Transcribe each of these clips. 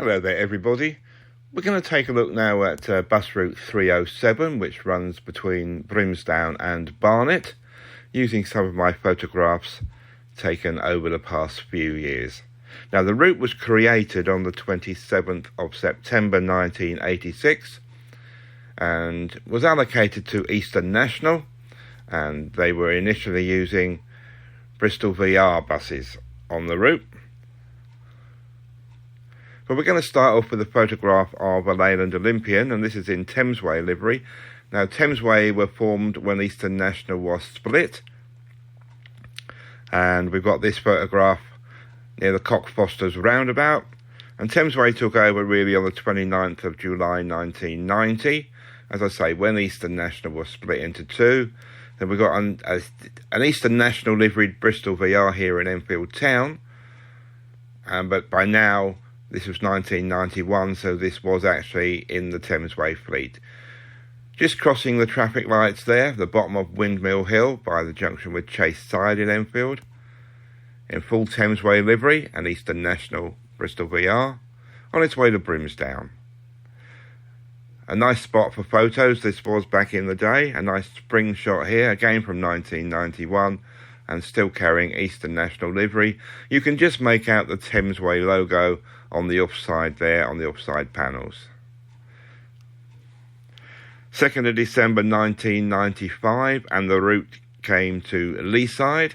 Hello there everybody. We're going to take a look now at bus route 307, which runs between Brimsdown and Barnet, using some of my photographs taken over the past few years. Now the route was created on the 27th of September 1986 and was allocated to Eastern National, and they were initially using Bristol VR buses on the route. But we're going to start off with a photograph of a Leyland Olympian, and this is in Thamesway livery. Now, Thamesway were formed when Eastern National was split, and we've got this photograph near the Cockfosters roundabout. And Thamesway took over really on the 29th of July 1990, as I say, when Eastern National was split into two. Then we've got an Eastern National liveried Bristol VR here in Enfield Town, but by now, this was 1991, so this was actually in the Thamesway fleet. Just crossing the traffic lights there, the bottom of Windmill Hill by the junction with Chase Side in Enfield, in full Thamesway livery and Eastern National Bristol VR, on its way to Brimsdown. A nice spot for photos this was back in the day, a nice spring shot here, again from 1991, and still carrying Eastern National livery. You can just make out the Thamesway logo on the offside there, on the offside panels. 2nd of December 1995, and the route came to Leaside,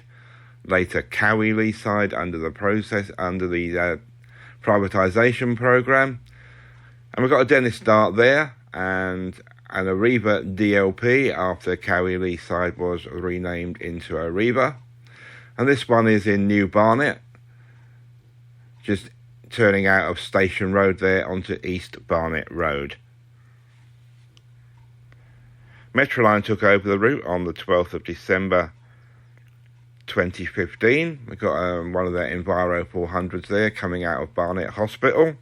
later Cowie Leaside under the privatisation programme. And we've got a Dennis Dart there, and an Arriva DLP after Cowie Leaside was renamed into Arriva. And this one is in New Barnet, just turning out of Station Road there onto East Barnet Road. Metroline took over the route on the 12th of December 2015. We've got one of their Enviro 400s there coming out of Barnet Hospital.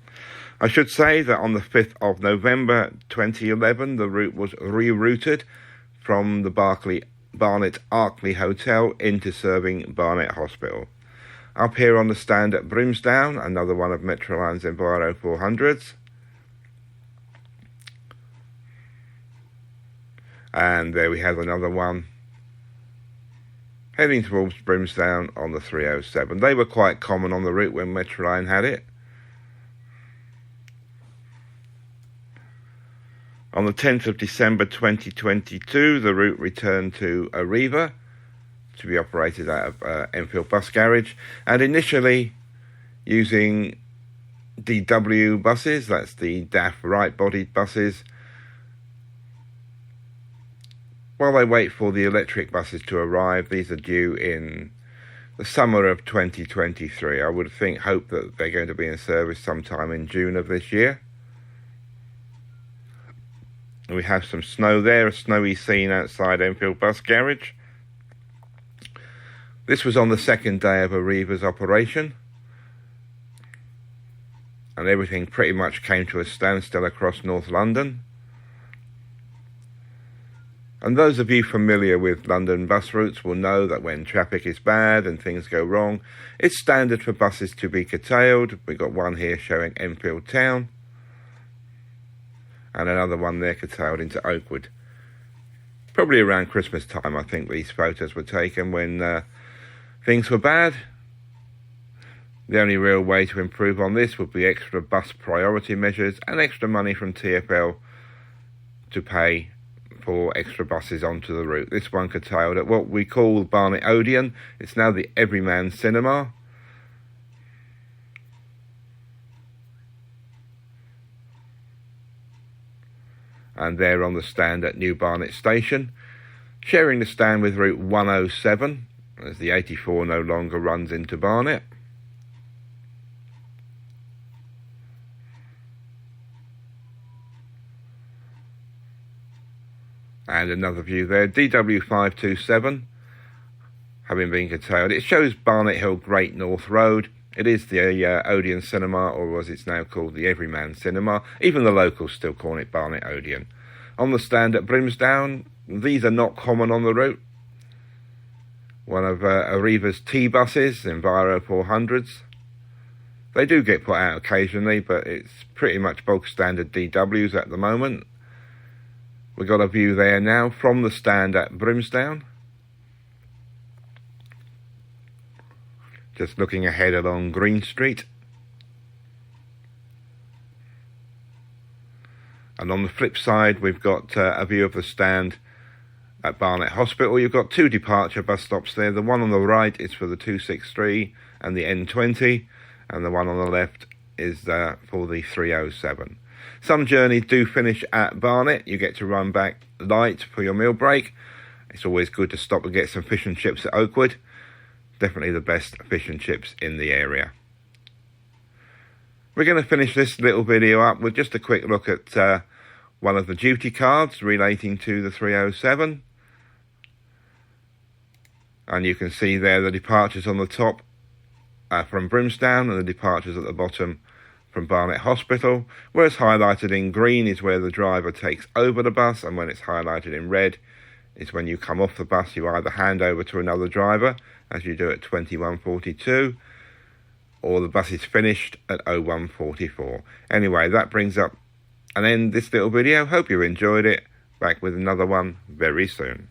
I should say that on the 5th of November 2011, the route was rerouted from the Barnet Arkley Hotel into serving Barnet Hospital. Up here on the stand at Brimsdown, another one of Metroline's Enviro 400s. And there we have another one heading towards Brimsdown on the 307. They were quite common on the route when Metroline had it. On the 10th of December 2022, the route returned to Arriva to be operated out of Enfield Bus Garage, and initially using DW buses, that's the DAF right-bodied buses, while they wait for the electric buses to arrive. These are due in the summer of 2023. I would hope that they're going to be in service sometime in June of this year. We have some snow there, a snowy scene outside Enfield Bus Garage. This was on the second day of Arriva's operation, and everything pretty much came to a standstill across North London. And those of you familiar with London bus routes will know that when traffic is bad and things go wrong, it's standard for buses to be curtailed. We've got one here showing Enfield Town, and another one there curtailed into Oakwood. Probably around Christmas time, I think these photos were taken when things were bad. The only real way to improve on this would be extra bus priority measures and extra money from TfL to pay for extra buses onto the route. This one curtailed at what we call Barnet Odeon. It's now the Everyman Cinema. And they're on the stand at New Barnet Station, sharing the stand with route 107, as the 84 no longer runs into Barnet. And another view there, DW527, having been curtailed. It shows Barnet Hill Great North Road. It is the Odeon Cinema, or as it's now called, the Everyman Cinema. Even the locals still call it Barnet Odeon. On the stand at Brimsdown, these are not common on the route. One of Arriva's T-buses, Enviro 400s. They do get put out occasionally, but it's pretty much bog standard DWs at the moment. We've got a view there now from the stand at Brimstown. Just looking ahead along Green Street. And on the flip side, we've got a view of the stand at Barnet Hospital. You've got two departure bus stops there. The one on the right is for the 263 and the N20, and the one on the left is for the 307. Some journeys do finish at Barnet. You get to run back light for your meal break. It's always good to stop and get some fish and chips at Oakwood. Definitely the best fish and chips in the area. We're going to finish this little video up with just a quick look at one of the duty cards relating to the 307. And you can see there the departures on the top from Brimstown and the departures at the bottom from Barnet Hospital. Where it's highlighted in green is where the driver takes over the bus, and when it's highlighted in red is when you come off the bus. You either hand over to another driver, as you do at 21:42, or the bus is finished at 01:44. Anyway, that brings up an end this little video. Hope you enjoyed it. Back with another one very soon.